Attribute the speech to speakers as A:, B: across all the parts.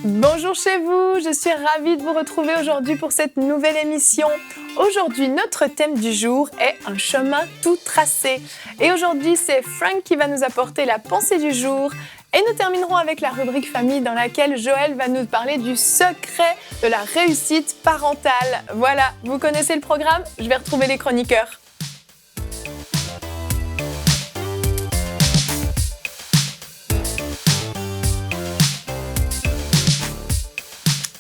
A: Bonjour chez vous, je suis ravie de vous retrouver aujourd'hui pour cette nouvelle émission. Aujourd'hui, notre thème du jour est un chemin tout tracé. Et aujourd'hui, c'est Frank qui va nous apporter la pensée du jour. Et nous terminerons avec la rubrique famille dans laquelle Joël va nous parler du secret de la réussite parentale. Voilà, vous connaissez le programme, je vais retrouver les chroniqueurs.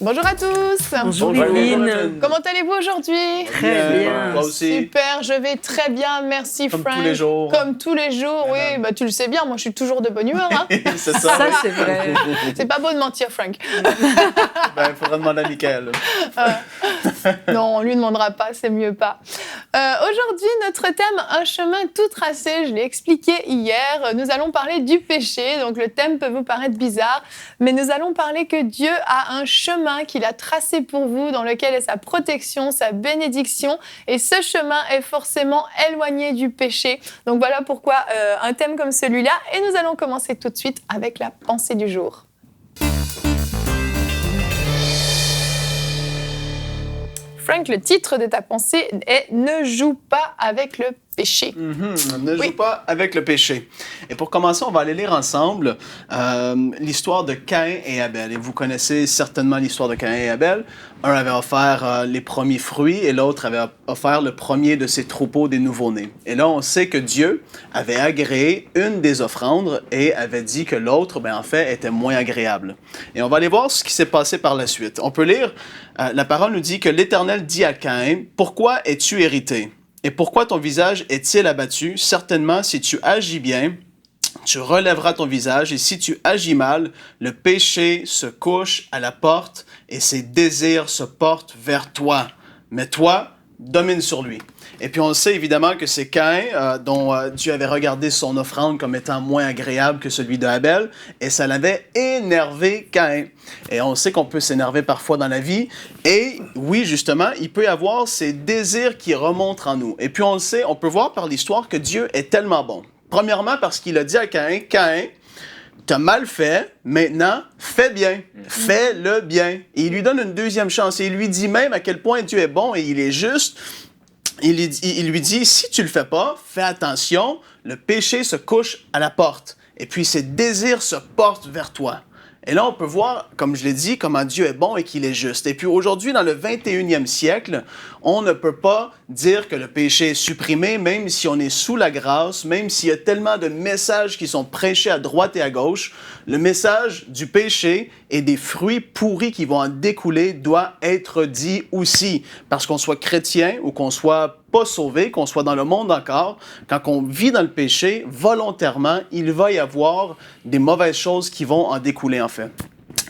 A: Bonjour à tous.
B: Bonjour Lynn.
A: Comment allez-vous aujourd'hui?
B: Très bien.
C: Moi aussi.
A: Super, je vais très bien, merci
C: Comme
A: Frank.
C: tous les jours.
A: Comme tous les jours, oui, bah, tu le sais bien, moi je suis toujours de bonne humeur. Hein.
C: C'est ça.
B: Ça, c'est vrai.
A: C'est pas beau de mentir, Frank.
C: Il faudra demander à Michael.
A: Non, on lui demandera pas, c'est mieux pas. Aujourd'hui, notre thème, un chemin tout tracé, je l'ai expliqué hier. Nous allons parler du péché, donc le thème peut vous paraître bizarre, mais nous allons parler que Dieu a un chemin qu'il a tracé pour vous, dans lequel est sa protection, sa bénédiction, et ce chemin est forcément éloigné du péché. Donc voilà pourquoi un thème comme celui-là, et nous allons commencer tout de suite avec la pensée du jour. Frank, le titre de ta pensée est « Ne joue pas avec le péché ».
C: Ne joue pas avec le péché. Et pour commencer, on va aller lire ensemble l'histoire de Caïn et Abel. Et vous connaissez certainement l'histoire de Caïn et Abel. Un avait offert les premiers fruits et l'autre avait offert le premier de ses troupeaux des nouveau-nés. Et là, on sait que Dieu avait agréé une des offrandes et avait dit que l'autre, en fait, était moins agréable. Et on va aller voir ce qui s'est passé par la suite. On peut lire, la parole nous dit que l'Éternel dit à Caïn, « Pourquoi es-tu irrité? Et pourquoi ton visage est-il abattu? Certainement, si tu agis bien, tu relèveras ton visage, et si tu agis mal, le péché se couche à la porte et ses désirs se portent vers toi. Mais toi, domine sur lui. » Et puis on sait évidemment que c'est Caïn dont Dieu avait regardé son offrande comme étant moins agréable que celui de Abel, et ça l'avait énervé Caïn. Et on sait qu'on peut s'énerver parfois dans la vie, et oui, justement, il peut y avoir ces désirs qui remontent en nous. Et puis on le sait, on peut voir par l'histoire que Dieu est tellement bon. Premièrement parce qu'il a dit à Caïn, « Caïn, t'as mal fait, maintenant, fais bien, fais le bien. » Et il lui donne une deuxième chance, et il lui dit même à quel point Dieu est bon et il est juste. Il lui dit, si tu le fais pas, fais attention, le péché se couche à la porte. Et puis ses désirs se portent vers toi. Et là, on peut voir, comme je l'ai dit, comment Dieu est bon et qu'il est juste. Et puis aujourd'hui, dans le 21e siècle, on ne peut pas dire que le péché est supprimé, même si on est sous la grâce, même s'il y a tellement de messages qui sont prêchés à droite et à gauche. Le message du péché et des fruits pourris qui vont en découler doit être dit aussi. Parce qu'on soit chrétien ou qu'on soit pas sauvé, qu'on soit dans le monde encore, quand on vit dans le péché, volontairement, il va y avoir des mauvaises choses qui vont en découler, en fait.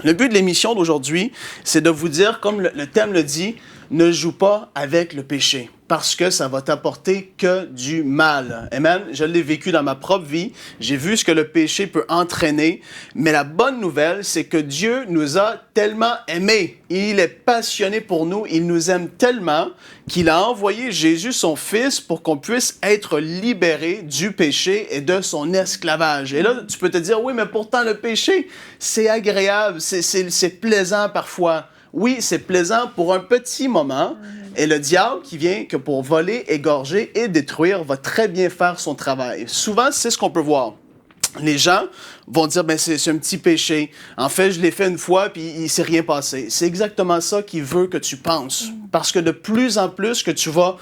C: Le but de l'émission d'aujourd'hui, c'est de vous dire, comme le thème le dit, ne joue pas avec le péché, parce que ça va t'apporter que du mal. Amen. Je l'ai vécu dans ma propre vie. J'ai vu ce que le péché peut entraîner. Mais la bonne nouvelle, c'est que Dieu nous a tellement aimés. Il est passionné pour nous. Il nous aime tellement qu'il a envoyé Jésus, son Fils, pour qu'on puisse être libérés du péché et de son esclavage. Et là, tu peux te dire, oui, mais pourtant le péché, c'est agréable, c'est plaisant parfois. Oui, c'est plaisant pour un petit moment. Et le diable qui vient que pour voler, égorger et détruire va très bien faire son travail. Souvent, c'est ce qu'on peut voir. Les gens vont dire, c'est un petit péché. En fait, je l'ai fait une fois, puis il ne s'est rien passé. C'est exactement ça qu'il veut que tu penses. Parce que de plus en plus que tu vas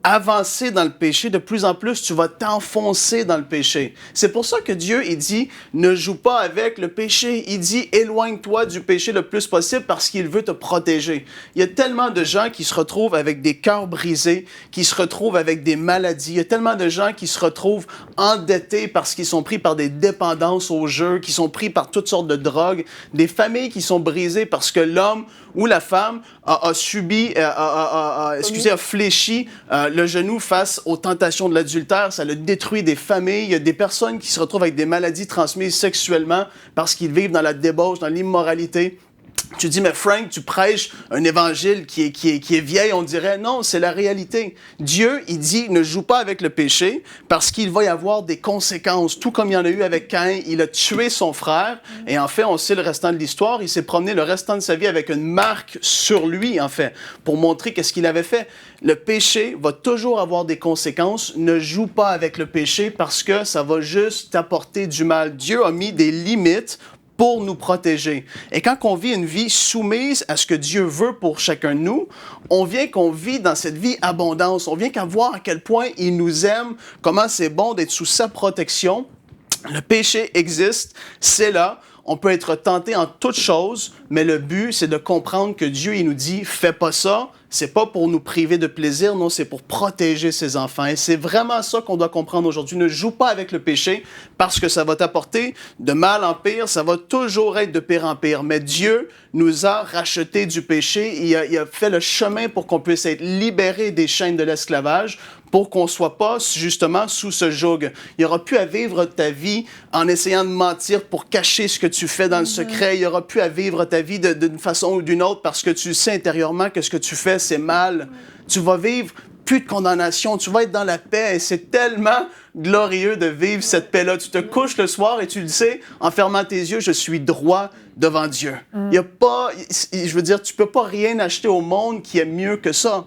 C: avancer dans le péché, de plus en plus, tu vas t'enfoncer dans le péché. C'est pour ça que Dieu, il dit, ne joue pas avec le péché. Il dit, éloigne-toi du péché le plus possible parce qu'il veut te protéger. Il y a tellement de gens qui se retrouvent avec des cœurs brisés, qui se retrouvent avec des maladies. Il y a tellement de gens qui se retrouvent endettés parce qu'ils sont pris par des dépendances au jeu, qui sont pris par toutes sortes de drogues, des familles qui sont brisées parce que l'homme ou la femme a fléchi le genou face aux tentations de l'adultère. Ça le détruit des familles. Il y a des personnes qui se retrouvent avec des maladies transmises sexuellement parce qu'ils vivent dans la débauche, dans l'immoralité. Tu dis, mais Frank, tu prêches un évangile qui est vieil, on dirait. Non, c'est la réalité. Dieu, il dit, ne joue pas avec le péché parce qu'il va y avoir des conséquences. Tout comme il y en a eu avec Caïn, il a tué son frère. Et en fait, on sait le restant de l'histoire. Il s'est promené le restant de sa vie avec une marque sur lui, en fait, pour montrer qu'est-ce qu'il avait fait. Le péché va toujours avoir des conséquences. Ne joue pas avec le péché parce que ça va juste t'apporter du mal. Dieu a mis des limites pour nous protéger. Et quand on vit une vie soumise à ce que Dieu veut pour chacun de nous, on vient qu'on vit dans cette vie abondance. On vient qu'à voir à quel point il nous aime, comment c'est bon d'être sous sa protection. Le péché existe, c'est là. On peut être tenté en toutes choses, mais le but, c'est de comprendre que Dieu, il nous dit, fais pas ça. C'est pas pour nous priver de plaisir, non, c'est pour protéger ses enfants. Et c'est vraiment ça qu'on doit comprendre aujourd'hui. Ne joue pas avec le péché parce que ça va t'apporter de mal en pire, ça va toujours être de pire en pire. Mais Dieu nous a rachetés du péché, il a fait le chemin pour qu'on puisse être libérés des chaînes de l'esclavage, pour qu'on ne soit pas justement sous ce joug. Il n'y aura plus à vivre ta vie en essayant de mentir pour cacher ce que tu fais dans le secret. Il n'y aura plus à vivre ta vie d'une façon ou d'une autre parce que tu sais intérieurement que ce que tu fais, c'est mal. Tu vas vivre plus de condamnation. Tu vas être dans la paix et c'est tellement glorieux de vivre cette paix-là. Tu te couches le soir et tu le sais, en fermant tes yeux, je suis droit devant Dieu. Il y a pas, je veux dire, tu peux pas rien acheter au monde qui est mieux que ça.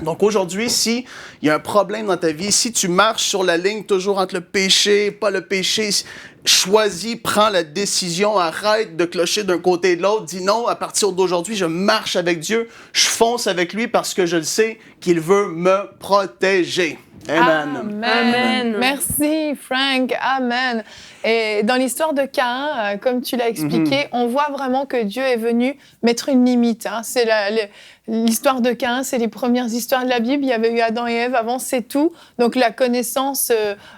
C: Donc aujourd'hui, si il y a un problème dans ta vie, si tu marches sur la ligne toujours entre le péché, pas le péché, choisis, prends la décision, arrête de clocher d'un côté et de l'autre, dis non, à partir d'aujourd'hui, je marche avec Dieu, je fonce avec lui parce que je le sais qu'il veut me protéger. Amen.
A: Amen. Merci, Frank. Amen. Et dans l'histoire de Caïn, comme tu l'as expliqué, on voit vraiment que Dieu est venu mettre une limite. Hein. C'est l'histoire de Caïn, c'est les premières histoires de la Bible. Il y avait eu Adam et Ève, avant c'est tout. Donc la connaissance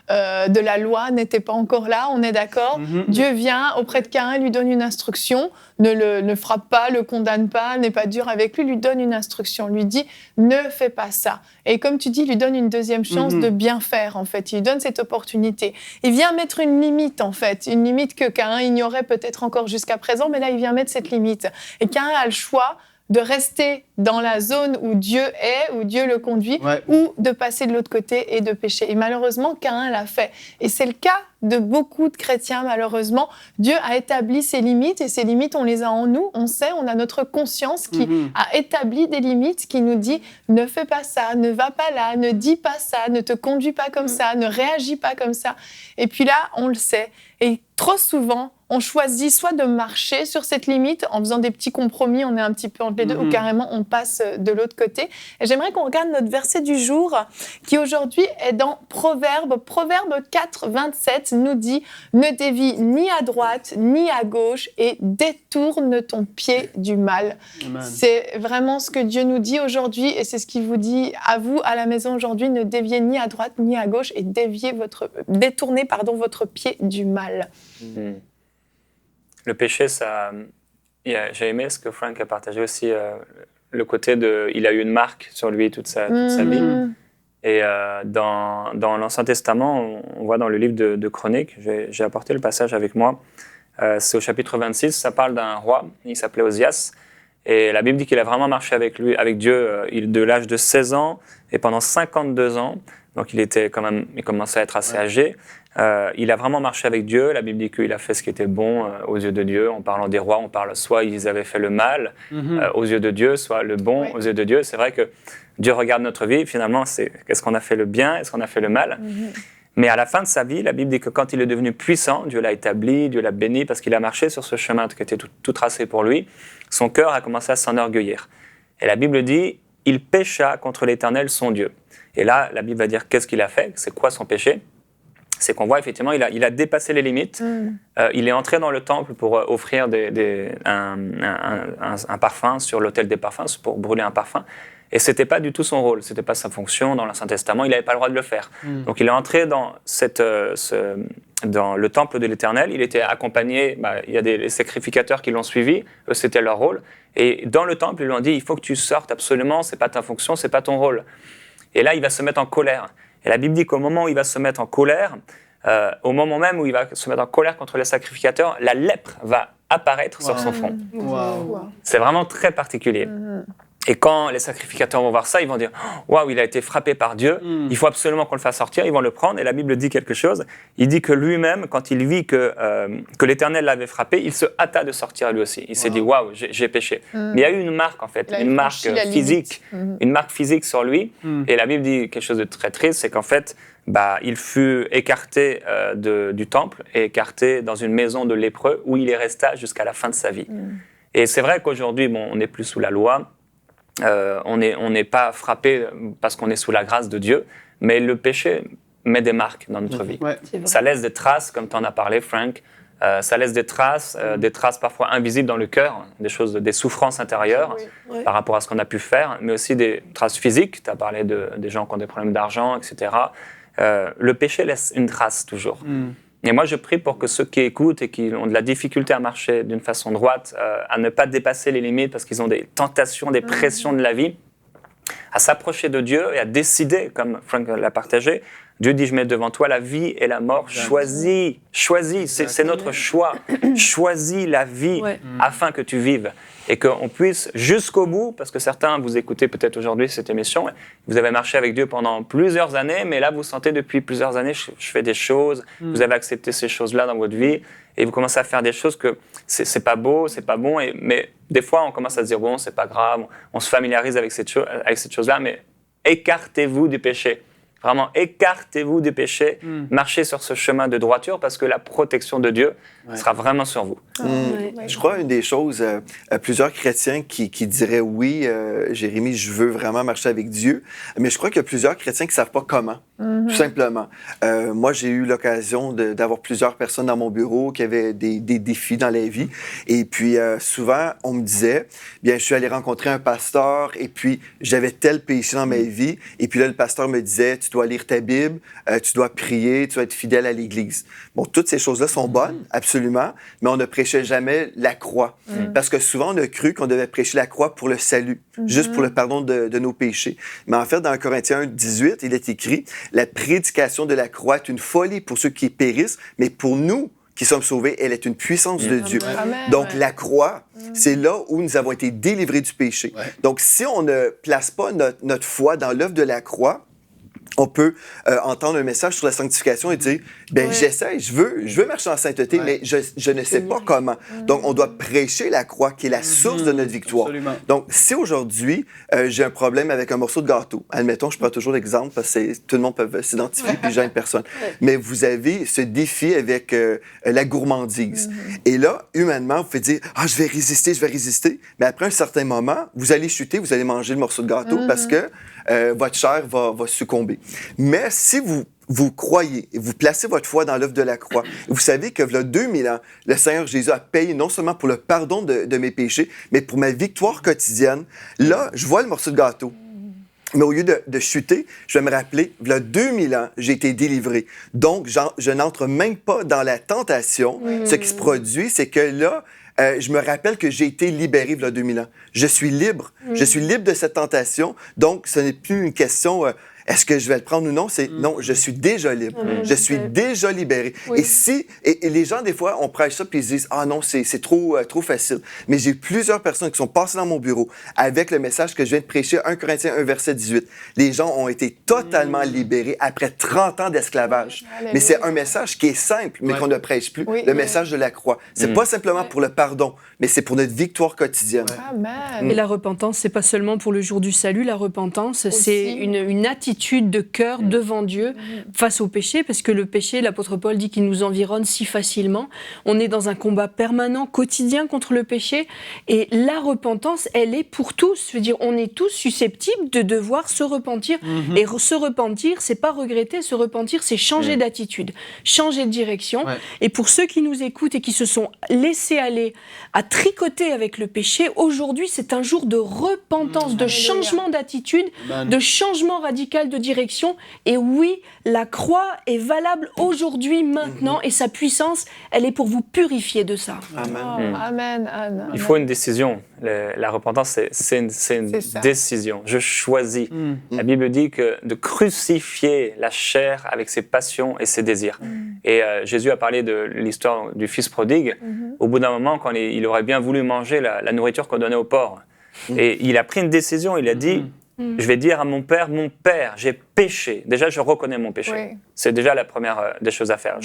A: de la loi n'était pas encore là, on est d'accord. Dieu vient auprès de Caïn, lui donne une instruction, ne le frappe pas, le condamne pas, n'est pas dur avec lui donne une instruction, lui dit ne fais pas ça. Et comme tu dis, il lui donne une deuxième chance de bien faire en fait. Il lui donne cette opportunité. Il vient mettre une limite en fait, une limite que Caïn ignorait peut-être encore jusqu'à présent, mais là il vient mettre cette limite. Et Caïn a le choix de rester dans la zone où Dieu est, où Dieu le conduit, ou de passer de l'autre côté et de pécher. Et malheureusement, Caïn l'a fait. Et c'est le cas de beaucoup de chrétiens, malheureusement. Dieu a établi ses limites, et ces limites, on les a en nous. On sait, on a notre conscience qui a établi des limites, qui nous dit « ne fais pas ça, ne va pas là, ne dis pas ça, ne te conduis pas comme ça, ne réagis pas comme ça ». Et puis là, on le sait. Et trop souvent, on choisit soit de marcher sur cette limite en faisant des petits compromis, on est un petit peu entre les deux, ou carrément on passe de l'autre côté. Et j'aimerais qu'on regarde notre verset du jour qui aujourd'hui est dans Proverbe 4, 27 nous dit « Ne dévie ni à droite ni à gauche et détourne ton pied du mal ». C'est vraiment ce que Dieu nous dit aujourd'hui et c'est ce qu'il vous dit à vous à la maison aujourd'hui. Ne déviez ni à droite ni à gauche et détournez votre pied du mal.
D: Le péché, j'ai aimé ce que Frank a partagé aussi, le côté il a eu une marque sur lui toute sa vie. Et dans l'Ancien Testament, on voit dans le livre de Chroniques, j'ai apporté le passage avec moi, c'est au chapitre 26, ça parle d'un roi, il s'appelait Osias, et la Bible dit qu'il a vraiment marché avec Dieu de l'âge de 16 ans et pendant 52 ans, donc il commençait à être assez âgé. Il a vraiment marché avec Dieu. La Bible dit qu'il a fait ce qui était bon aux yeux de Dieu. En parlant des rois, on parle soit ils avaient fait le mal aux yeux de Dieu, soit le bon aux yeux de Dieu. C'est vrai que Dieu regarde notre vie. Finalement, c'est est-ce qu'on a fait le bien, est-ce qu'on a fait le mal. Mais à la fin de sa vie, la Bible dit que quand il est devenu puissant, Dieu l'a établi, Dieu l'a béni parce qu'il a marché sur ce chemin qui était tout tracé pour lui. Son cœur a commencé à s'enorgueillir. Et la Bible dit il pécha contre l'Éternel, son Dieu. Et là, la Bible va dire qu'est-ce qu'il a fait, c'est quoi son péché. C'est qu'on voit effectivement, il a dépassé les limites. Il est entré dans le temple pour offrir un parfum sur l'autel des parfums, pour brûler un parfum. Et c'était pas du tout son rôle, c'était pas sa fonction dans l'Ancien Testament. Il n'avait pas le droit de le faire. Donc il est entré dans dans le temple de l'Éternel. Il était accompagné. Il y a des sacrificateurs qui l'ont suivi. Eux, c'était leur rôle. Et dans le temple, ils lui ont dit il faut que tu sortes absolument. C'est pas ta fonction, c'est pas ton rôle. Et là, il va se mettre en colère. Et la Bible dit qu'au moment où il va se mettre en colère, au moment même où il va se mettre en colère contre les sacrificateurs, la lèpre va apparaître sur son front. C'est vraiment très particulier. Et quand les sacrificateurs vont voir ça, ils vont dire « Waouh, il a été frappé par Dieu, il faut absolument qu'on le fasse sortir ». Ils vont le prendre et la Bible dit quelque chose. Il dit que lui-même, quand il vit que l'Éternel l'avait frappé, il se hâta de sortir lui aussi. Il s'est dit « Waouh, j'ai péché ». Mais il y a eu une marque en fait, une marque physique sur lui. Et la Bible dit quelque chose de très triste, c'est qu'en fait, il fut écarté du temple et écarté dans une maison de lépreux où il y resta jusqu'à la fin de sa vie. Et c'est vrai qu'aujourd'hui, on n'est plus sous la loi. On n'est pas frappé parce qu'on est sous la grâce de Dieu, mais le péché met des marques dans notre vie. Ça laisse des traces, comme tu en as parlé, Frank. Ça laisse des traces parfois invisibles dans le cœur, des souffrances intérieures par rapport à ce qu'on a pu faire, mais aussi des traces physiques. Tu as parlé des gens qui ont des problèmes d'argent, etc. Le péché laisse une trace toujours. Et moi, je prie pour que ceux qui écoutent et qui ont de la difficulté à marcher d'une façon droite, à ne pas dépasser les limites parce qu'ils ont des tentations, des pressions de la vie, à s'approcher de Dieu et à décider, comme Frank l'a partagé. Dieu dit, je mets devant toi la vie et la mort. Choisis, c'est notre choix. Choisis la vie afin que tu vives. Et qu'on puisse jusqu'au bout, parce que certains, vous écoutez peut-être aujourd'hui cette émission, vous avez marché avec Dieu pendant plusieurs années, mais là, vous sentez depuis plusieurs années, je fais des choses, vous avez accepté ces choses-là dans votre vie, et vous commencez à faire des choses que c'est pas beau, c'est pas bon, mais des fois, on commence à se dire, bon, c'est pas grave, on se familiarise avec cette chose-là, mais écartez-vous du péché. Vraiment, écartez-vous du péché, marchez sur ce chemin de droiture parce que la protection de Dieu sera vraiment sur vous.
E: Je crois une des choses, plusieurs chrétiens qui diraient oui, Jérémie, je veux vraiment marcher avec Dieu, mais je crois qu'il y a plusieurs chrétiens qui ne savent pas comment, tout simplement. Moi, j'ai eu l'occasion d'avoir plusieurs personnes dans mon bureau qui avaient des défis dans la vie, et puis souvent, on me disait, bien, je suis allé rencontrer un pasteur, et puis j'avais tel péché dans ma vie, et puis là, le pasteur me disait, tu dois lire ta Bible, tu dois prier, tu dois être fidèle à l'Église. Bon, toutes ces choses-là sont bonnes, absolument, mais on ne prêchait jamais la croix. Parce que souvent, on a cru qu'on devait prêcher la croix pour le salut, juste pour le pardon de nos péchés. Mais en fait, dans Corinthiens 1:18, il est écrit « La prédication de la croix est une folie pour ceux qui périssent, mais pour nous qui sommes sauvés, elle est une puissance de Dieu. » Donc, la croix, c'est là où nous avons été délivrés du péché. Donc, si on ne place pas notre foi dans l'œuvre de la croix, on peut entendre un message sur la sanctification et dire j'essaie, je veux marcher en sainteté, mais je ne sais pas comment. Donc, on doit prêcher la croix qui est la source de notre victoire. Absolument. Donc, si aujourd'hui, j'ai un problème avec un morceau de gâteau, admettons, je prends toujours l'exemple parce que tout le monde peut s'identifier puis j'aime personne, mais vous avez ce défi avec la gourmandise. Et là, humainement, vous pouvez dire je vais résister, mais après un certain moment, vous allez chuter, vous allez manger le morceau de gâteau parce que votre chair va succomber. Mais si vous croyez et vous placez votre foi dans l'œuvre de la croix, vous savez que, il y a 2000 ans, le Seigneur Jésus a payé non seulement pour le pardon de mes péchés, mais pour ma victoire quotidienne. Là, je vois le morceau de gâteau. Mais au lieu de chuter, je vais me rappeler, il y a 2000 ans, j'ai été délivré. Donc, je n'entre même pas dans la tentation. Ce qui se produit, c'est que là, je me rappelle que j'ai été libéré il y a 2000 ans. Je suis libre. Je suis libre de cette tentation. Donc, ce n'est plus une question... est-ce que je vais le prendre ou non? Non, je suis déjà libre. Je suis déjà libéré. Et les gens, des fois, on prêche ça puis ils disent « Ah non, c'est trop facile. » Mais j'ai plusieurs personnes qui sont passées dans mon bureau avec le message que je viens de prêcher, 1 Corinthiens 1, verset 18. Les gens ont été totalement libérés après 30 ans d'esclavage. Mais c'est un message qui est simple, mais qu'on ne prêche plus. Le message de la croix. C'est pas simplement pour le pardon, mais c'est pour notre victoire quotidienne.
B: Et la repentance, c'est pas seulement pour le jour du salut. La repentance, c'est une attitude attitude de cœur devant Dieu face au péché, parce que le péché, l'apôtre Paul dit qu'il nous environne si facilement. On est dans un combat permanent, quotidien contre le péché, et la repentance, elle est pour tous. Je veux dire, on est tous susceptibles de devoir se repentir, et se repentir, c'est pas regretter, se repentir, c'est changer d'attitude, changer de direction.
C: Ouais.
B: Et pour ceux qui nous écoutent et qui se sont laissés aller à tricoter avec le péché, aujourd'hui, c'est un jour de repentance, de changement d'attitude, de changement radical de direction. Et oui, la croix est valable aujourd'hui, maintenant, et sa puissance, elle est pour vous purifier de ça.
E: Amen.
A: Amen, Anne.
D: Il faut une décision. La repentance, c'est une
A: C'est ça.
D: décision. Je choisis. La Bible dit que de crucifier la chair avec ses passions et ses désirs. Et Jésus a parlé de l'histoire du fils prodigue. Au bout d'un moment, quand il aurait bien voulu manger la nourriture qu'on donnait aux porcs. Et il a pris une décision. Il a dit, je vais dire à mon Père, j'ai péché. Déjà, je reconnais mon péché.
A: Oui.
D: C'est déjà la première des choses à faire.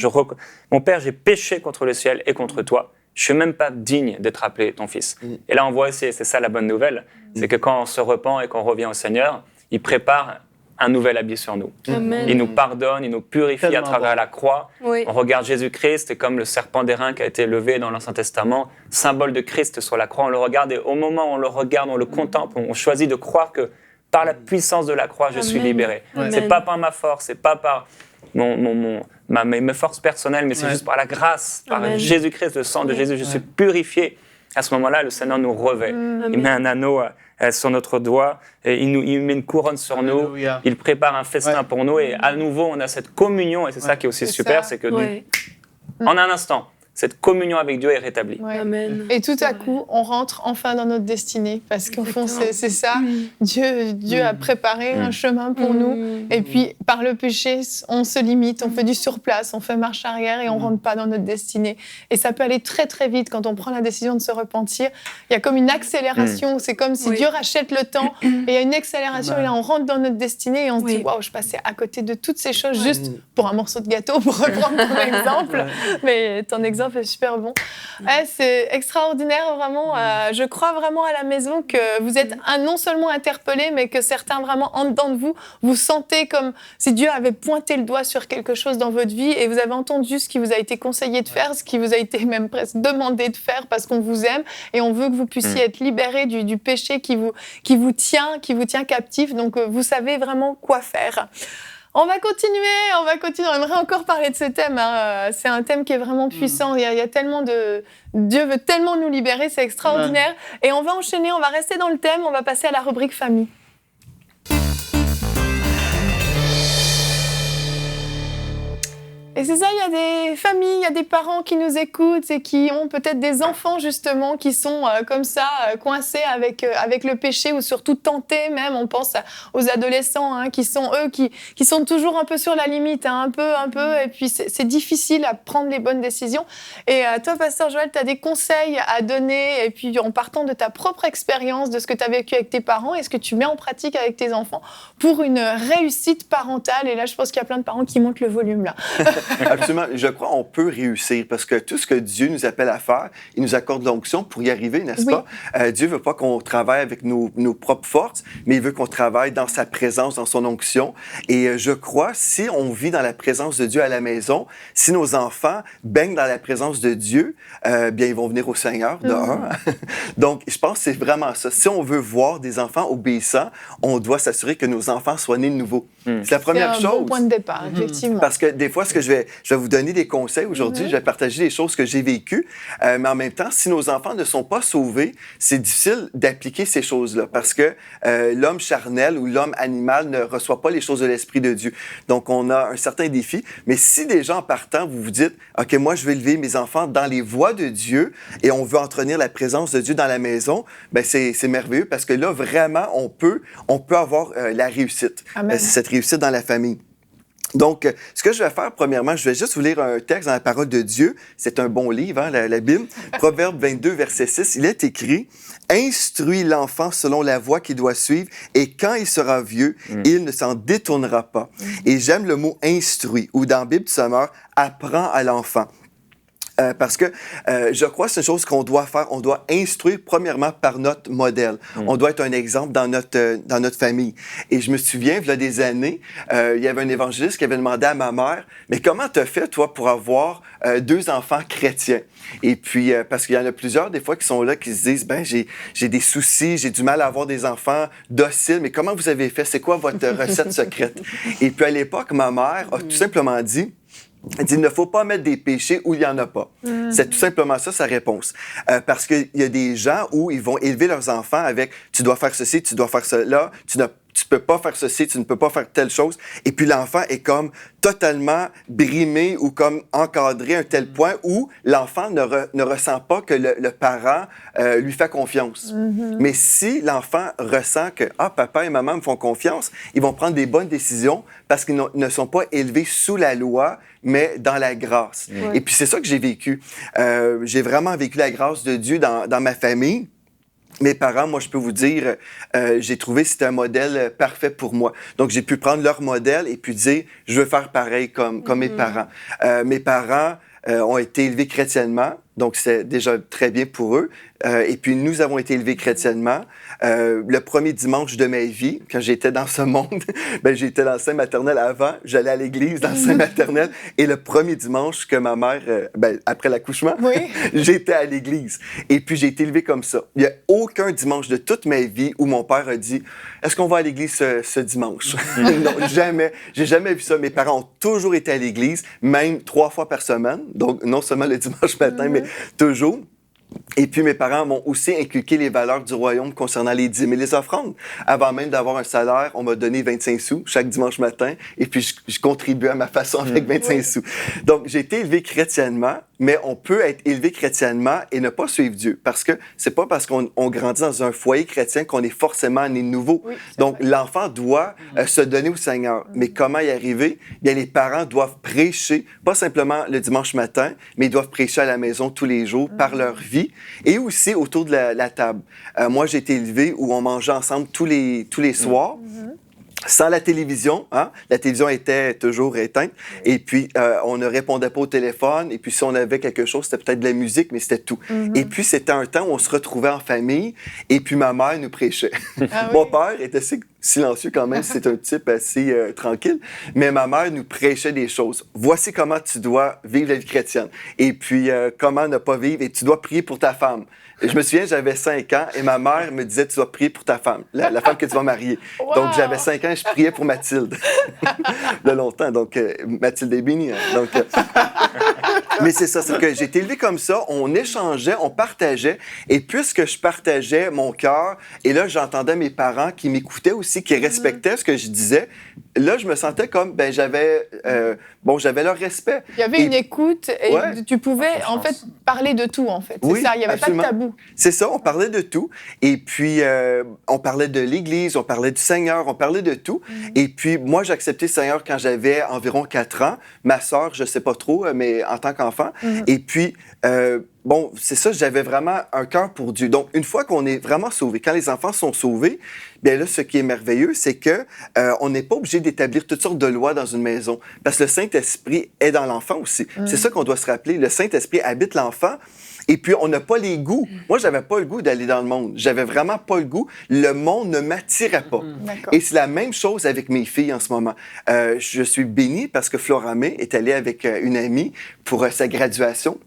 D: Mon Père, j'ai péché contre le ciel et contre toi. Je suis même pas digne d'être appelé ton fils. Et là, on voit aussi, c'est ça la bonne nouvelle, c'est que quand on se repent et qu'on revient au Seigneur, il prépare un nouvel habit sur nous.
B: Amen.
D: Il nous pardonne, il nous purifie
C: Tellement
D: à travers
C: bon.
D: la croix.
B: Oui.
D: On regarde Jésus-Christ, et comme le serpent d'airain qui a été levé dans l'Ancien Testament, symbole de Christ sur la croix, on le regarde, et au moment où on le regarde, on le contemple, on choisit de croire que par la puissance de la croix, je suis
B: Amen.
D: libéré.
B: Amen.
D: C'est pas par ma force, c'est pas par mes forces personnelles, mais c'est juste par la grâce, par
B: Amen.
D: Jésus-Christ, le sang de Jésus, je suis purifié. À ce moment-là, le Seigneur nous revêt. Il met un anneau sur notre doigt, et il met une couronne sur
C: Alléluia.
D: nous, il prépare un festin pour nous, et à nouveau, on a cette communion, et c'est ça qui est aussi
A: C'est
D: super,
A: ça.
D: c'est que
B: Ouais.
D: en un instant, cette communion avec Dieu est rétablie.
A: Ouais.
B: Amen.
A: Et tout à coup, on rentre enfin dans notre destinée, parce qu'au fond, c'est ça. Dieu a préparé un chemin pour nous. Et puis, par le péché, on se limite, on fait du surplace, on fait marche arrière et on rentre pas dans notre destinée. Et ça peut aller très, très vite quand on prend la décision de se repentir. Il y a comme une accélération. C'est comme si
B: Oui.
A: Dieu rachète le temps et il y a une accélération. Et là, on rentre dans notre destinée et on se dit, waouh, je passais à côté de toutes ces choses juste pour un morceau de gâteau, pour reprendre ton exemple. Mais ton exemple est super bon. Ouais, c'est extraordinaire, vraiment. Je crois vraiment à la maison que vous êtes non seulement interpellés, mais que certains vraiment en dedans de vous, vous sentez comme si Dieu avait pointé le doigt sur quelque chose dans votre vie et vous avez entendu ce qui vous a été conseillé de faire, ce qui vous a été même presque demandé de faire parce qu'on vous aime et on veut que vous puissiez être libérés du péché qui vous tient captif. Donc, vous savez vraiment quoi faire. On va continuer. On aimerait encore parler de ce thème. Hein. C'est un thème qui est vraiment puissant. Il y a tellement de... Dieu veut tellement nous libérer, c'est extraordinaire. Et on va enchaîner, on va rester dans le thème, on va passer à la rubrique famille. Et c'est ça, il y a des familles, il y a des parents qui nous écoutent et qui ont peut-être des enfants justement qui sont comme ça, coincés avec le péché ou surtout tentés même. On pense aux adolescents qui sont eux, qui sont toujours un peu sur la limite, un peu. Et puis c'est difficile à prendre les bonnes décisions. Et toi, Pasteur Joël, tu as des conseils à donner et puis en partant de ta propre expérience, de ce que tu as vécu avec tes parents, est-ce que tu mets en pratique avec tes enfants pour une réussite parentale? Et là, je pense qu'il y a plein de parents qui montent le volume là.
E: Absolument. Je crois qu'on peut réussir parce que tout ce que Dieu nous appelle à faire, il nous accorde l'onction pour y arriver, n'est-ce pas? Dieu veut pas qu'on travaille avec nos propres forces, mais il veut qu'on travaille dans sa présence, dans son onction. Et je crois, si on vit dans la présence de Dieu à la maison, si nos enfants baignent dans la présence de Dieu, bien, ils vont venir au Seigneur, de un. Donc, je pense que c'est vraiment ça. Si on veut voir des enfants obéissants, on doit s'assurer que nos enfants soient nés de nouveau. C'est la première chose.
A: C'est un bon point de départ, effectivement.
E: Parce que des fois, ce que je vais vous donner des conseils aujourd'hui, je vais partager des choses que j'ai vécues, mais en même temps, si nos enfants ne sont pas sauvés, c'est difficile d'appliquer ces choses-là parce que l'homme charnel ou l'homme animal ne reçoit pas les choses de l'Esprit de Dieu. Donc, on a un certain défi. Mais si déjà en partant, vous vous dites, OK, moi, je vais élever mes enfants dans les voies de Dieu et on veut entretenir la présence de Dieu dans la maison, ben c'est merveilleux parce que là, vraiment, on peut avoir la réussite. Cette réussite dans la famille. Donc, ce que je vais faire, premièrement, je vais juste vous lire un texte dans la parole de Dieu. C'est un bon livre, hein, la Bible. Proverbe 22, verset 6, il est écrit « Instruis l'enfant selon la voie qu'il doit suivre, et quand il sera vieux, il ne s'en détournera pas. Et j'aime le mot « instruit » ou dans la Bible du Sommeur, « apprends à l'enfant ». Parce que je crois que c'est une chose qu'on doit faire. On doit instruire premièrement par notre modèle. On doit être un exemple dans notre famille. Et je me souviens, il y a des années, il y avait un évangéliste qui avait demandé à ma mère, « Mais comment t'as fait, toi, pour avoir 2 enfants chrétiens? » Et puis, parce qu'il y en a plusieurs, des fois, qui sont là, qui se disent, « Ben, j'ai des soucis, j'ai du mal à avoir des enfants dociles, mais comment vous avez fait? C'est quoi votre recette secrète? » Et puis, à l'époque, ma mère a tout simplement dit, elle dit, il ne faut pas mettre des péchés où il n'y en a pas. C'est tout simplement ça, sa réponse. Parce qu'il y a des gens où ils vont élever leurs enfants avec « tu dois faire ceci, tu dois faire cela, tu peux pas faire ceci, tu ne peux pas faire telle chose. » Et puis l'enfant est comme totalement brimé ou comme encadré à un tel point où l'enfant ne ressent pas que le parent lui fait confiance. Mais si l'enfant ressent que « Ah, papa et maman me font confiance », ils vont prendre des bonnes décisions parce qu'ils ne sont pas élevés sous la loi, mais dans la grâce. Et puis c'est ça que j'ai vécu. J'ai vraiment vécu la grâce de Dieu dans ma famille. Mes parents, moi, je peux vous dire, j'ai trouvé que c'était un modèle parfait pour moi. Donc, j'ai pu prendre leur modèle et puis dire, je veux faire pareil comme mes parents. Mes parents ont été élevés chrétiennement, donc c'est déjà très bien pour eux. Et puis, nous avons été élevés chrétiennement. Le premier dimanche de ma vie, quand j'étais dans ce monde, j'étais dans le sein maternel avant, j'allais à l'église dans le sein maternel. Et le premier dimanche que ma mère, après l'accouchement, j'étais à l'église. Et puis, j'ai été élevé comme ça. Il n'y a aucun dimanche de toute ma vie où mon père a dit « Est-ce qu'on va à l'église ce dimanche? » Non, jamais. J'ai jamais vu ça. Mes parents ont toujours été à l'église, même 3 fois par semaine. Donc, non seulement le dimanche matin, mais toujours. Et puis, mes parents m'ont aussi inculqué les valeurs du royaume concernant les dîmes et les offrandes. Avant même d'avoir un salaire, on m'a donné 25 sous chaque dimanche matin. Et puis, je contribuais à ma façon avec 25 sous. Donc, j'ai été élevé chrétiennement, mais on peut être élevé chrétiennement et ne pas suivre Dieu. Parce que c'est pas parce qu'on grandit dans un foyer chrétien qu'on est forcément né de nouveau. Donc, l'enfant doit se donner au Seigneur. Mais comment y arriver? Bien, les parents doivent prêcher, pas simplement le dimanche matin, mais ils doivent prêcher à la maison tous les jours par leur vie et aussi autour de la table. Moi, j'ai été élevé où on mangeait ensemble tous les soirs. Sans la télévision, hein? La télévision était toujours éteinte. Et puis, on ne répondait pas au téléphone. Et puis, si on avait quelque chose, c'était peut-être de la musique, mais c'était tout. Et puis, c'était un temps où on se retrouvait en famille. Et puis, ma mère nous prêchait. Mon père était assez silencieux quand même. C'est un type assez tranquille. Mais ma mère nous prêchait des choses. Voici comment tu dois vivre la vie chrétienne. Et puis, comment ne pas vivre. Et tu dois prier pour ta femme. Et je me souviens, j'avais 5 ans et ma mère me disait, tu dois prier pour ta femme, la femme que tu vas marier. Donc, j'avais 5 ans et je priais pour Mathilde. De longtemps. Donc, Mathilde est bénie. Hein. Donc, mais c'est ça, c'est que j'ai été élevé comme ça. On échangeait, on partageait. Et puisque je partageais mon cœur, et là, j'entendais mes parents qui m'écoutaient aussi, qui respectaient ce que je disais, là, je me sentais comme, j'avais leur respect.
A: Il y avait une écoute et tu pouvais, en fait, parler de tout, en fait. C'est ça, il n'y avait pas de tabou.
E: C'est ça, on parlait de tout. Et puis, on parlait de l'Église, on parlait du Seigneur, on parlait de tout. Et puis, moi, j'ai accepté le Seigneur quand j'avais environ 4 ans. Ma sœur, je ne sais pas trop, mais en tant qu'enfant. Et puis, c'est ça, j'avais vraiment un cœur pour Dieu. Donc, une fois qu'on est vraiment sauvé, quand les enfants sont sauvés, bien là, ce qui est merveilleux, c'est que on n'est pas obligé d'établir toutes sortes de lois dans une maison, parce que le Saint-Esprit est dans l'enfant aussi. C'est ça qu'on doit se rappeler. Le Saint-Esprit habite l'enfant. Et puis, on n'a pas les goûts. Moi, j'avais pas le goût d'aller dans le monde. J'avais vraiment pas le goût. Le monde ne m'attirait pas. Et c'est la même chose avec mes filles en ce moment. Je suis béni parce que Floramé est allée avec une amie pour sa graduation.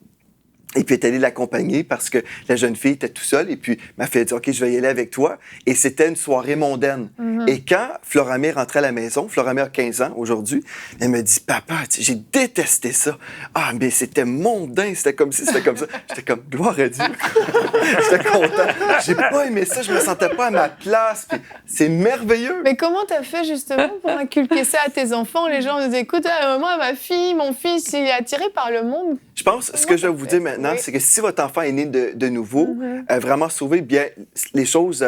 E: Et puis, elle est allée l'accompagner parce que la jeune fille était tout seule. Et puis, m'a fait dire, OK, je vais y aller avec toi. Et c'était une soirée mondaine. Et quand Floramé rentrait à la maison, Floramé a 15 ans aujourd'hui, elle me dit, papa, j'ai détesté ça. Ah, mais c'était mondain, c'était comme ci, c'était comme ça. J'étais comme, gloire à Dieu. J'étais content. J'ai pas aimé ça, je me sentais pas à ma place. Puis, c'est merveilleux.
A: Mais comment t'as fait justement pour inculquer ça à tes enfants? Les gens nous écoutent, moi, ma fille, mon fils, il est attiré par le monde.
E: Je pense, ce que je vais vous dire maintenant, c'est que si votre enfant est né de nouveau, vraiment sauvé, bien, les choses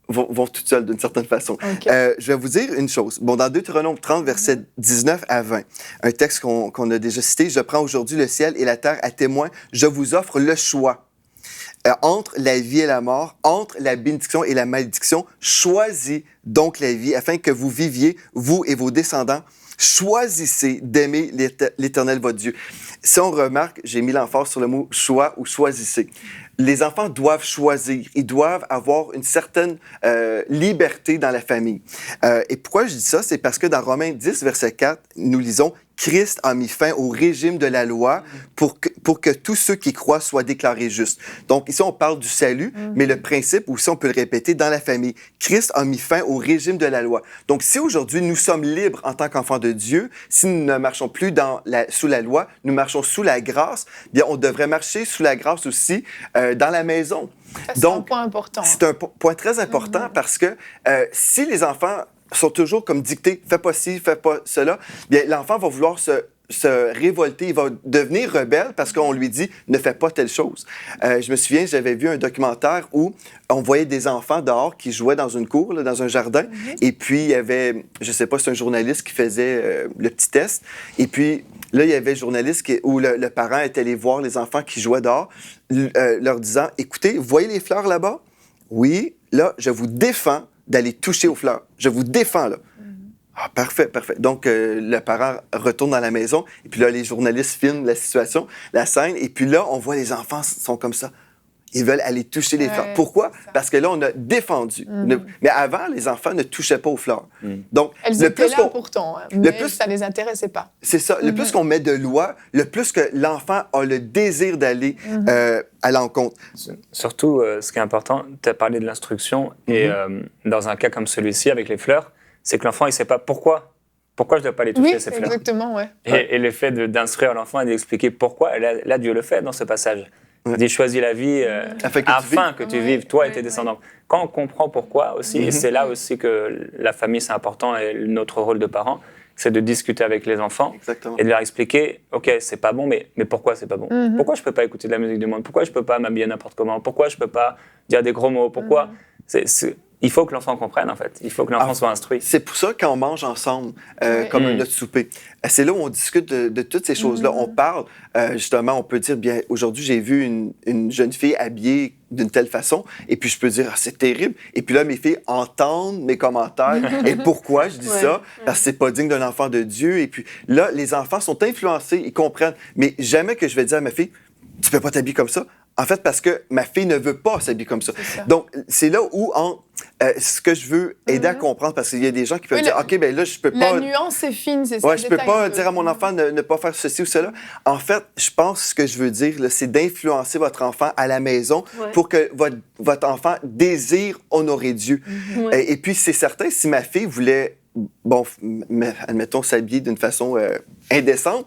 E: vont toutes seules d'une certaine façon. Je vais vous dire une chose. Bon, dans Deutéronome 30, versets 19 à 20, un texte qu'on a déjà cité, « Je prends aujourd'hui le ciel et la terre à témoin, je vous offre le choix. Entre la vie et la mort, entre la bénédiction et la malédiction, choisis donc la vie afin que vous viviez, vous et vos descendants, choisissez d'aimer l'Éternel votre Dieu. Si on remarque, j'ai mis l'emphase sur le mot choix ou choisissez. Les enfants doivent choisir. Ils doivent avoir une certaine liberté dans la famille. Et pourquoi je dis ça? C'est parce que dans Romains 10, verset 4, nous lisons « Christ a mis fin au régime de la loi pour que tous ceux qui croient soient déclarés justes. » Donc ici, on parle du salut, mais le principe, aussi on peut le répéter, dans la famille. Christ a mis fin au régime de la loi. Donc si aujourd'hui, nous sommes libres en tant qu'enfants de Dieu, si nous ne marchons plus sous la loi, nous marchons sous la grâce, bien on devrait marcher sous la grâce aussi dans la maison.
A: C'est un point important.
E: C'est un point très important parce que si les enfants sont toujours comme dictés, fais pas ci, fais pas cela, bien l'enfant va vouloir se révolter, il va devenir rebelle parce qu'on lui dit ne fais pas telle chose. Je me souviens, j'avais vu un documentaire où on voyait des enfants dehors qui jouaient dans une cour, là, dans un jardin, et puis il y avait, je sais pas, c'est un journaliste qui faisait le petit test, et puis là, il y avait un journaliste où le parent était allé voir les enfants qui jouaient dehors, leur disant, écoutez, vous voyez les fleurs là-bas? Oui, là, je vous défends d'aller toucher aux fleurs. Je vous défends, là. Ah, parfait, parfait. Donc, le parent retourne dans la maison, et puis là, les journalistes filment la situation, la scène, et puis là, on voit les enfants sont comme ça. Ils veulent aller toucher les fleurs. Pourquoi? Parce que là, on a défendu. Mais avant, les enfants ne touchaient pas aux fleurs. Donc,
A: elles étaient là pourtant, hein, mais ça ne les intéressait pas.
E: C'est ça. Le plus qu'on met de loi, le plus que l'enfant a le désir d'aller à l'encontre.
D: Surtout, ce qui est important, tu as parlé de l'instruction, et dans un cas comme celui-ci, avec les fleurs, c'est que l'enfant, il ne sait pas pourquoi je ne dois pas les toucher, ces fleurs.
A: Exactement, ouais.
D: Et le fait d'instruire l'enfant et d'expliquer pourquoi, là, Dieu le fait dans ce passage. Il dit, choisis la vie afin que tu vives, toi et tes descendants. Quand on comprend pourquoi aussi, et c'est là aussi que la famille, c'est important, et notre rôle de parents, c'est de discuter avec les enfants. Exactement. Et de leur expliquer, OK, c'est pas bon, mais pourquoi c'est pas bon? Pourquoi je peux pas écouter de la musique du monde? Pourquoi je peux pas m'habiller n'importe comment? Pourquoi je peux pas dire des gros mots? Pourquoi il faut que l'enfant comprenne, en fait. Il faut que l'enfant soit instruit.
E: C'est pour ça qu'on mange ensemble, comme notre souper. C'est là où on discute de toutes ces choses-là. On parle, justement, on peut dire, bien, aujourd'hui, j'ai vu une jeune fille habillée d'une telle façon, et puis je peux dire, c'est terrible. Et puis là, mes filles entendent mes commentaires. Et pourquoi je dis ça? Parce que c'est pas digne d'un enfant de Dieu. Et puis là, les enfants sont influencés, ils comprennent. Mais jamais que je vais dire à ma fille, tu peux pas t'habiller comme ça. En fait, parce que ma fille ne veut pas s'habiller comme ça. Donc, c'est là où ce que je veux aider à comprendre, parce qu'il y a des gens qui peuvent dire, OK, bien là, je peux pas...
A: La nuance est fine, c'est ça.
E: Ouais, je peux pas dire à mon enfant de ne pas faire ceci ou cela. En fait, je pense que ce que je veux dire, là, c'est d'influencer votre enfant à la maison pour que votre enfant désire honorer Dieu. Et puis, c'est certain, si ma fille voulait... Bon, admettons, s'habiller d'une façon indécente,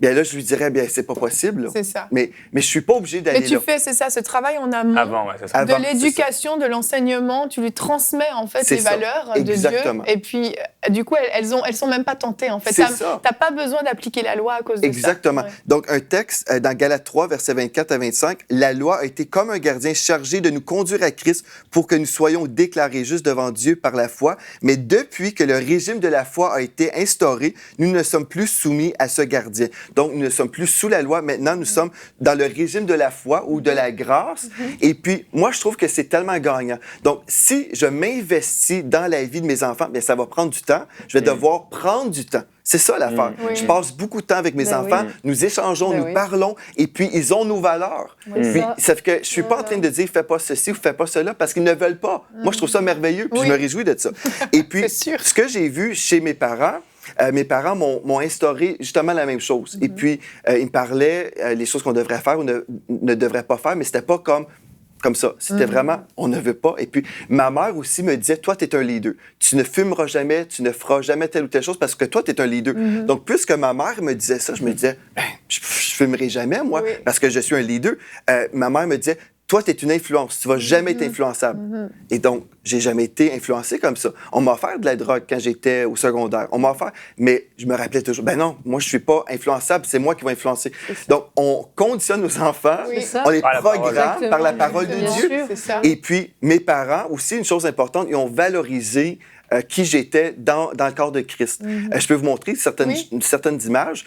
E: bien là, je lui dirais, bien, c'est pas possible. Là.
A: C'est ça.
E: Mais je suis pas obligé d'aller là.
A: Mais tu fais, c'est ça, ce travail en amont.
D: Avant, c'est ça.
A: De l'éducation, de l'enseignement, tu lui transmets, en fait, les valeurs de Dieu. Et puis, du coup, elles sont même pas tentées, en fait. T'as pas besoin d'appliquer la loi à cause de ça.
E: Exactement. Donc, un texte dans Galates 3, versets 24 à 25, « La loi a été comme un gardien chargé de nous conduire à Christ pour que nous soyons déclarés justes devant Dieu par la foi. Mais depuis que le régime de la foi a été instauré, nous ne sommes plus soumis à ce gardien. » Donc, nous ne sommes plus sous la loi. Maintenant, nous sommes dans le régime de la foi ou de la grâce. Et puis, moi, je trouve que c'est tellement gagnant. Donc, si je m'investis dans la vie de mes enfants, bien, ça va prendre du temps. Je vais devoir prendre du temps. C'est ça l'affaire. Je passe beaucoup de temps avec mes enfants. Nous échangeons, nous parlons, et puis ils ont nos valeurs. Puis, ça fait que je suis pas en train de dire fais pas ceci ou fais pas cela parce qu'ils ne veulent pas. Moi, je trouve ça merveilleux, puis je me réjouis de ça. Et puis, ce que j'ai vu chez mes parents m'ont instauré justement la même chose. Et puis, ils me parlaient les choses qu'on devrait faire ou ne devrait pas faire, mais c'était pas comme ça. C'était vraiment, on ne veut pas. Et puis, ma mère aussi me disait, toi, tu es un leader. Tu ne fumeras jamais, tu ne feras jamais telle ou telle chose parce que toi, tu es un leader. Donc, puisque ma mère me disait ça, je me disais, je fumerai jamais, moi, parce que je suis un leader. Ma mère me disait, toi, tu es une influence. Tu vas jamais être influençable. Et donc, j'ai jamais été influencé comme ça. On m'a offert de la drogue quand j'étais au secondaire. On m'a offert, mais je me rappelais toujours, ben non, moi, je suis pas influençable, c'est moi qui vais influencer. Donc, on conditionne nos enfants, on les programme par la parole de Dieu. Et puis, mes parents, aussi, une chose importante, ils ont valorisé qui j'étais dans le corps de Christ. Je peux vous montrer certaines images.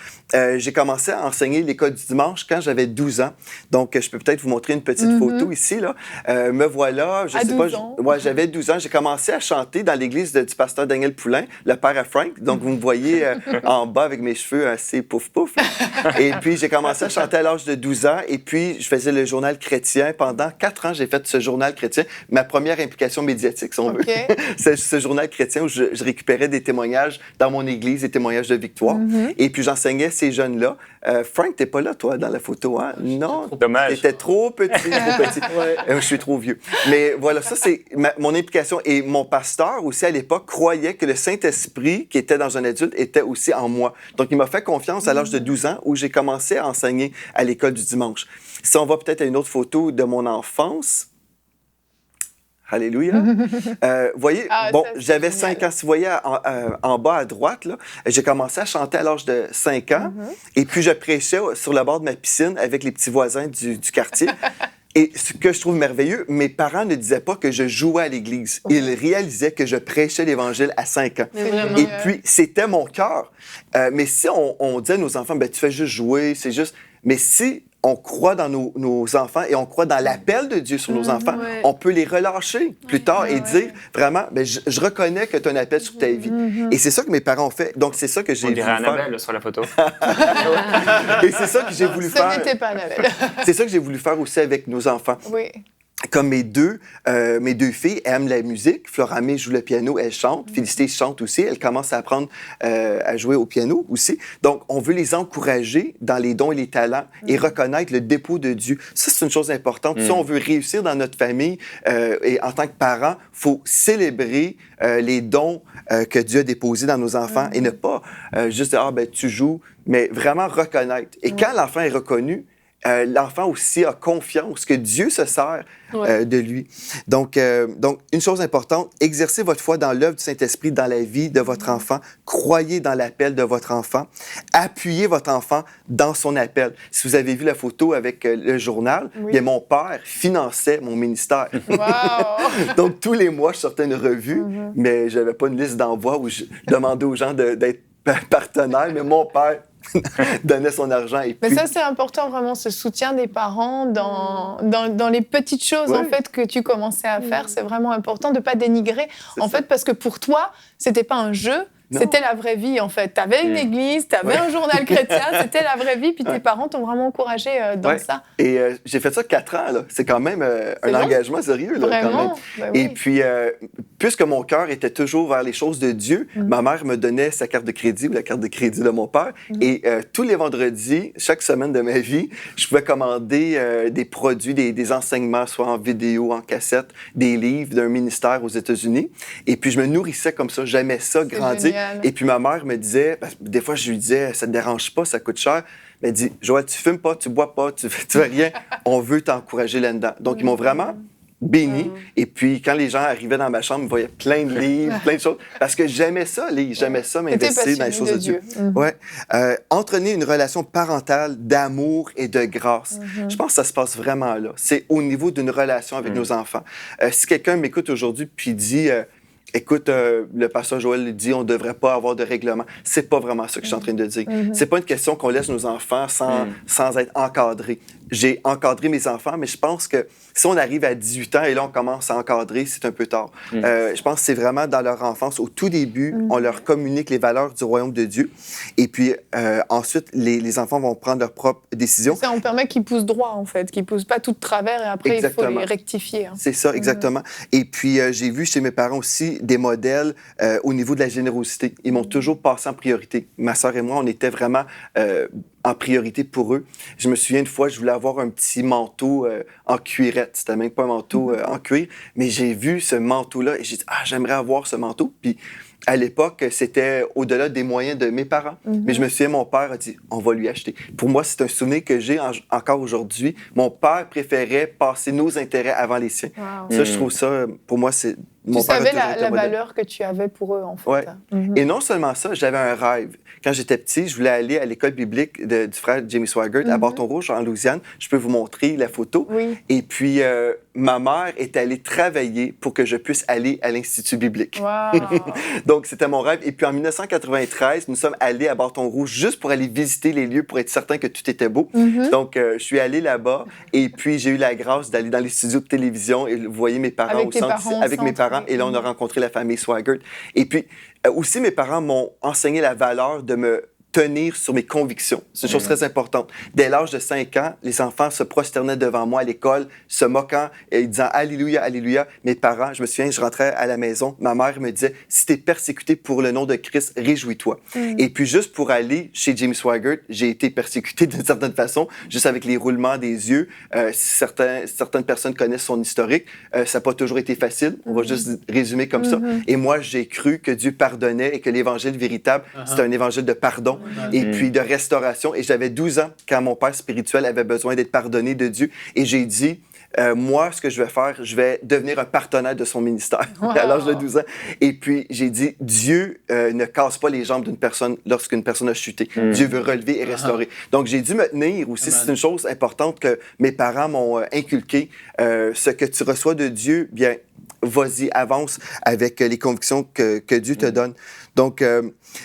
E: J'ai commencé à enseigner l'école du dimanche quand j'avais 12 ans. Donc, je peux peut-être vous montrer une petite photo ici. Là. Me voilà, je sais pas. J'avais 12 ans. J'ai commencé à chanter dans l'église du pasteur Daniel Poulain, le père à Frank. Donc, vous me voyez en bas avec mes cheveux assez pouf-pouf. Et puis, j'ai commencé à chanter à l'âge de 12 ans. Et puis, je faisais le journal chrétien. Pendant 4 ans, j'ai fait ce journal chrétien. Ma première implication médiatique, si on veut. C'est ce journal chrétien où je récupérais des témoignages dans mon église, des témoignages de victoire. Et puis, j'enseignais ces jeunes-là. Frank, t'es pas là, toi, dans la photo, hein? Non.
D: Dommage.
E: T'étais trop petit, je suis trop vieux. Mais voilà, ça, c'est mon implication. Et mon pasteur, aussi, à l'époque, croyait que le Saint-Esprit, qui était dans un adulte, était aussi en moi. Donc, il m'a fait confiance à l'âge de 12 ans où j'ai commencé à enseigner à l'école du dimanche. Si on va peut-être à une autre photo de mon enfance... Alléluia. Voyez, j'avais 5 ans. Si vous voyez en bas à droite, là, j'ai commencé à chanter à l'âge de 5 ans. Et puis, je prêchais sur le bord de ma piscine avec les petits voisins du quartier. Et ce que je trouve merveilleux, mes parents ne disaient pas que je jouais à l'église. Ils réalisaient que je prêchais l'Évangile à 5 ans. Et puis, c'était mon cœur. Mais si on dit à nos enfants, ben, tu fais juste jouer, c'est juste... Mais si on croit dans nos enfants et on croit dans l'appel de Dieu sur nos enfants, on peut les relâcher plus tard et dire, vraiment, ben, je reconnais que tu as un appel sur ta vie. Et c'est ça que mes parents ont fait. Donc, c'est ça que j'ai voulu faire.
D: On dirait Annabelle sur la photo.
E: Et c'est ça que j'ai voulu faire.
A: Ce n'était pas Annabelle.
E: C'est ça que j'ai voulu faire aussi avec nos enfants.
A: Oui.
E: Comme mes deux filles aiment la musique, Floramé joue le piano, elle chante, Félicité chante aussi, elle commence à apprendre à jouer au piano aussi. Donc, on veut les encourager dans les dons et les talents et reconnaître le dépôt de Dieu. Ça, c'est une chose importante. Si on veut réussir dans notre famille et en tant que parents, il faut célébrer les dons que Dieu a déposés dans nos enfants et ne pas juste dire « Ah, ben tu joues », mais vraiment reconnaître. Et quand l'enfant est reconnu, l'enfant aussi a confiance que Dieu se sert de lui. Donc, une chose importante, exercez votre foi dans l'œuvre du Saint-Esprit dans la vie de votre enfant. Croyez dans l'appel de votre enfant. Appuyez votre enfant dans son appel. Si vous avez vu la photo avec le journal, bien, mon père finançait mon ministère.
A: Wow.
E: Donc, tous les mois, je sortais une revue, mais je n'avais pas une liste d'envoi où je demandais aux gens d'être partenaires, mais mon père donnait son argent. Et puis...
A: Mais ça, c'est important, vraiment, ce soutien des parents dans les petites choses en fait, que tu commençais à faire. C'est vraiment important de ne pas dénigrer, en fait, parce que pour toi, ce n'était pas un jeu. C'était la vraie vie, en fait. Tu avais une église, tu avais un journal chrétien, c'était la vraie vie, puis tes parents t'ont vraiment encouragé dans ça.
E: Et j'ai fait ça 4 ans, là. C'est quand même un engagement sérieux, là,
A: vraiment?
E: quand même.
A: Ben oui.
E: Et puis, puisque mon cœur était toujours vers les choses de Dieu, ma mère me donnait sa carte de crédit ou la carte de crédit de mon père. Et tous les vendredis, chaque semaine de ma vie, je pouvais commander des produits, des enseignements, soit en vidéo, en cassette, des livres d'un ministère aux États-Unis. Et puis, je me nourrissais comme ça. J'aimais ça, grandir. Génial. Et puis ma mère me disait, parce que des fois je lui disais, ça te dérange pas, ça coûte cher. Mais elle dit, Joël, tu fumes pas, tu bois pas, tu fais rien. On veut t'encourager là-dedans. Donc ils m'ont vraiment béni. Et puis quand les gens arrivaient dans ma chambre, ils voyaient plein de livres, plein de choses. Parce que j'aimais ça, j'aimais ça, m'investir dans les choses de Dieu. Ouais. Entretenir une relation parentale d'amour et de grâce. Je pense que ça se passe vraiment là. C'est au niveau d'une relation avec nos enfants. Si quelqu'un m'écoute aujourd'hui puis dit... Écoute, le pasteur Joël dit on ne devrait pas avoir de règlement. C'est pas vraiment ça que je suis en train de dire. C'est pas une question qu'on laisse nos enfants sans être encadrés. J'ai encadré mes enfants, mais je pense que si on arrive à 18 ans et là on commence à encadrer, c'est un peu tard. Je pense que c'est vraiment dans leur enfance, au tout début, on leur communique les valeurs du royaume de Dieu. Et puis ensuite, les enfants vont prendre leurs propres décisions.
A: Ça, on permet qu'ils poussent droit, en fait, qu'ils poussent pas tout de travers et après il faut les rectifier. Hein.
E: C'est ça, exactement. Et puis j'ai vu chez mes parents aussi des modèles au niveau de la générosité. Ils m'ont toujours passé en priorité. Ma sœur et moi, on était vraiment en priorité pour eux. Je me souviens une fois, je voulais avoir un petit manteau en cuirette. C'était même pas un manteau en cuir, mais j'ai vu ce manteau-là et j'ai dit, j'aimerais avoir ce manteau. Puis à l'époque, c'était au-delà des moyens de mes parents. Mais je me souviens, mon père a dit, on va lui acheter. Pour moi, c'est un souvenir que j'ai encore aujourd'hui. Mon père préférait passer nos intérêts avant les siens. Ça, je trouve ça, pour moi, c'est mon
A: Tu
E: père a
A: savais
E: toujours été
A: la
E: un modèle.
A: valeur que tu avais pour eux, en fait.
E: Ouais.
A: Mhm.
E: Et non seulement ça, j'avais un rêve. Quand j'étais petit, je voulais aller à l'école biblique du frère Jamie Swaggart à Bâton-Rouge, en Louisiane. Je peux vous montrer la photo.
A: Oui.
E: Et puis, ma mère est allée travailler pour que je puisse aller à l'Institut biblique.
A: Wow.
E: Donc, c'était mon rêve. Et puis, en 1993, nous sommes allés à Bâton-Rouge juste pour aller visiter les lieux, pour être certain que tout était beau. Donc, je suis allé là-bas. Et puis, j'ai eu la grâce d'aller dans les studios de télévision. Et vous voyez mes parents
A: Avec
E: au
A: tes
E: centre,
A: parents au
E: avec mes
A: centre,
E: parents.
A: oui.
E: Et là, on a rencontré la famille Swaggart. Et puis, aussi, mes parents m'ont enseigné la valeur de me tenir sur mes convictions. C'est une chose très importante. Dès l'âge de 5 ans, les enfants se prosternaient devant moi à l'école, se moquant et disant « Alléluia, Alléluia ». Mes parents, je me souviens, je rentrais à la maison, ma mère me disait « Si tu es persécuté pour le nom de Christ, réjouis-toi ». Et puis, juste pour aller chez Jamie Swaggart, j'ai été persécuté d'une certaine façon, juste avec les roulements des yeux. Certaines personnes connaissent son historique. Ça n'a pas toujours été facile. On va juste résumer comme ça. Et moi, j'ai cru que Dieu pardonnait et que l'évangile véritable, c'est un évangile de pardon et puis de restauration. Et j'avais 12 ans quand mon père spirituel avait besoin d'être pardonné de Dieu. Et j'ai dit, moi, ce que je vais faire, je vais devenir un partenaire de son ministère à l'âge de 12 ans. Et puis, j'ai dit, Dieu ne casse pas les jambes d'une personne lorsqu'une personne a chuté. Dieu veut relever et restaurer. Donc, j'ai dû me tenir aussi. C'est une chose importante que mes parents m'ont inculqué. Ce que tu reçois de Dieu, bien, vas-y, avance avec les convictions que Dieu te donne. Donc,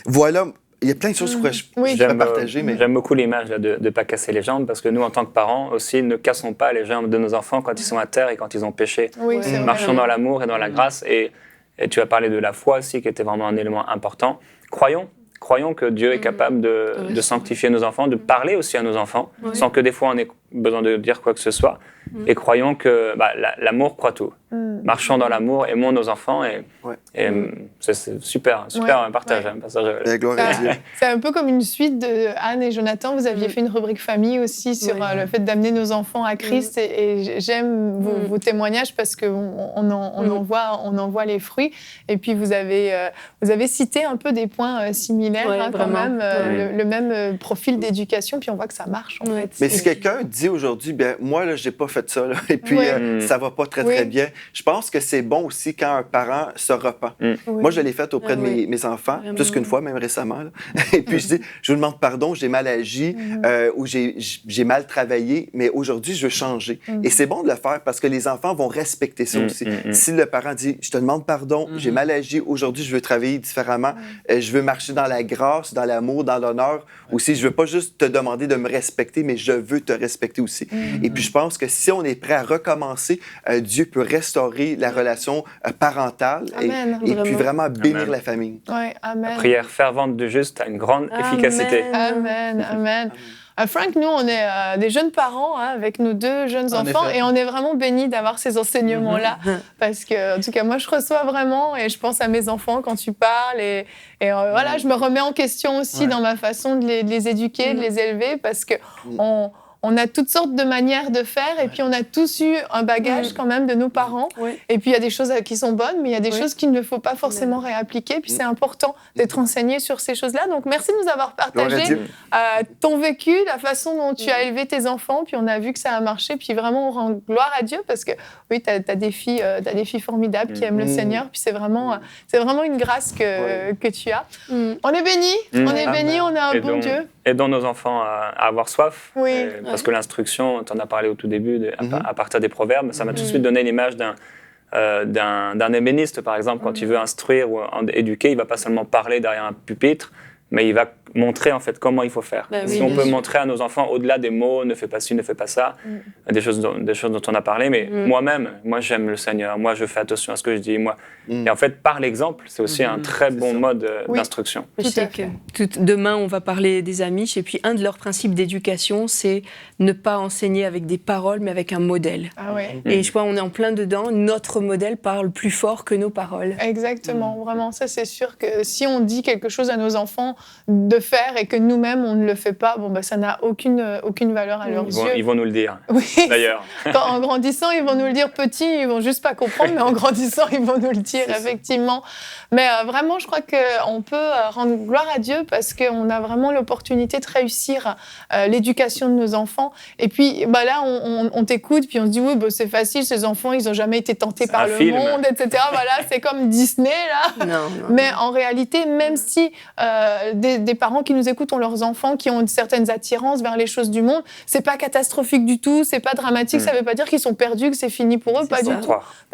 E: voilà. Il y a plein de choses que je pourrais partager. Mais...
D: J'aime beaucoup l'image là, de ne pas casser les jambes parce que nous, en tant que parents, aussi, ne cassons pas les jambes de nos enfants quand ils sont à terre et quand ils ont péché.
A: Oui, c'est vrai.
D: Marchons dans l'amour et dans la grâce. Et tu as parlé de la foi aussi, qui était vraiment un élément important. Croyons que Dieu est capable de sanctifier nos enfants, de parler aussi à nos enfants, sans que des fois on ait besoin de dire quoi que ce soit. Et croyons que l'amour croit tout. Marchons dans l'amour, aimons nos enfants et c'est super un partage. Un passage.
E: Gloire à Dieu.
A: C'est un peu comme une suite de Anne et Jonathan. Vous aviez fait une rubrique famille aussi sur le fait d'amener nos enfants à Christ et j'aime vos témoignages parce qu'on en voit les fruits. Et puis vous avez cité un peu des points similaires quand même, le même profil d'éducation, puis on voit que ça marche en fait.
E: Mais si quelqu'un dit aujourd'hui, bien moi là, j'ai pas fait ça là, et puis ça va pas très bien, je pense que c'est bon aussi quand un parent se repent. Moi je l'ai fait auprès de mes enfants, plus qu'une fois, même récemment. Là. Et puis je dis, je vous demande pardon, j'ai mal agi ou j'ai mal travaillé, mais aujourd'hui je veux changer. Et c'est bon de le faire parce que les enfants vont respecter ça aussi. Si le parent dit, je te demande pardon, j'ai mal agi, aujourd'hui je veux travailler différemment, je veux marcher dans la grâce, dans l'amour, dans l'honneur. Aussi, je veux pas juste te demander de me respecter, mais je veux te respecter aussi. Et puis je pense que si on est prêt à recommencer, Dieu peut restaurer la relation parentale et puis vraiment bénir la famille.
A: Ouais, amen.
D: La prière fervente de juste a une grande efficacité.
A: Amen. Frank, nous, on est des jeunes parents avec nos 2 jeunes enfants et on est vraiment bénis d'avoir ces enseignements-là parce que, en tout cas, moi, je reçois vraiment et je pense à mes enfants quand tu parles et voilà, je me remets en question aussi dans ma façon de les éduquer, de les élever parce que on a toutes sortes de manières de faire et puis on a tous eu un bagage quand même de nos parents. Et puis il y a des choses qui sont bonnes, mais il y a des choses qu'il ne faut pas forcément réappliquer. Puis c'est important d'être enseigné sur ces choses-là. Donc merci de nous avoir partagé ton vécu, la façon dont tu as élevé tes enfants. Puis on a vu que ça a marché. Puis vraiment on rend gloire à Dieu parce que oui, tu as des filles formidables qui aiment le Seigneur. Puis c'est vraiment une grâce que tu as. On est bénis, on a un bon Dieu.
D: Aidons nos enfants à avoir soif.
A: Oui.
D: Parce que l'instruction, tu en as parlé au tout début, à partir des proverbes, ça m'a tout de suite donné l'image d'un ébéniste, par exemple. Quand il veut instruire ou éduquer, il ne va pas seulement parler derrière un pupitre, mais il va montrer en fait comment il faut faire. Si on peut montrer à nos enfants au-delà des mots, ne fais pas ci, ne fais pas ça, des choses dont on a parlé, mais moi j'aime le Seigneur, moi je fais attention à ce que je dis, et en fait par l'exemple, c'est aussi un très bon mode d'instruction.
B: Je sais que demain on va parler des Amish et puis un de leurs principes d'éducation, c'est ne pas enseigner avec des paroles mais avec un modèle. Et je crois qu'on est en plein dedans, notre modèle parle plus fort que nos paroles.
A: Exactement, vraiment, ça c'est sûr que si on dit quelque chose à nos enfants de le faire et que nous-mêmes, on ne le fait pas, ça n'a aucune valeur à leurs yeux.
D: Ils vont nous le dire,
A: oui.
D: d'ailleurs.
A: En grandissant, ils vont nous le dire petit, ils vont juste pas comprendre, mais en grandissant, ils vont nous le dire, effectivement. Mais vraiment, je crois qu'on peut rendre gloire à Dieu parce qu'on a vraiment l'opportunité de réussir l'éducation de nos enfants. Et puis là, on t'écoute, puis on se dit, oui, c'est facile, ces enfants, ils n'ont jamais été tentés par le monde, etc. Voilà, c'est comme Disney, là.
B: Non.
A: Mais en réalité, même si des parents qui nous écoutent ont leurs enfants qui ont certaines attirances vers les choses du monde, c'est pas catastrophique du tout, c'est pas dramatique, ça veut pas dire qu'ils sont perdus, que c'est fini pour eux, pas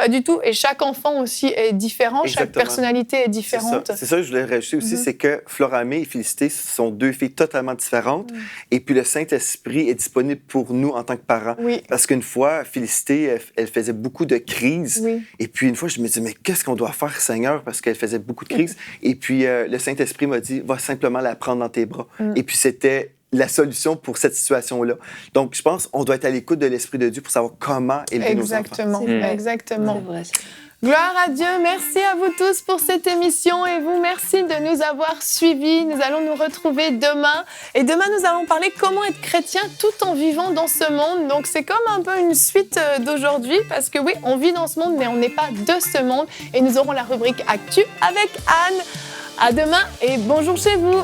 A: du tout. Et chaque enfant aussi est différent, chaque personnalité est différente.
E: C'est ça que je voulais rajouter aussi, c'est que Floramé et Félicité sont deux filles totalement différentes, et puis le Saint-Esprit est disponible pour nous en tant que parents.
A: Oui.
E: Parce qu'une fois, Félicité, elle faisait beaucoup de crises, et puis une fois, je me disais, mais qu'est-ce qu'on doit faire, Seigneur, parce qu'elle faisait beaucoup de crises, et puis le Saint-Esprit m'a dit, va simplement la prendre dans tes bras. Et puis c'était la solution pour cette situation-là. Donc, je pense qu'on doit être à l'écoute de l'Esprit de Dieu pour savoir comment élever nos enfants.
A: Exactement.
B: C'est vrai.
A: Gloire à Dieu, merci à vous tous pour cette émission et vous, merci de nous avoir suivis. Nous allons nous retrouver demain et demain nous allons parler comment être chrétien tout en vivant dans ce monde. Donc c'est comme un peu une suite d'aujourd'hui parce que oui, on vit dans ce monde mais on n'est pas de ce monde et nous aurons la rubrique Actu avec Anne. À demain et bonjour chez vous.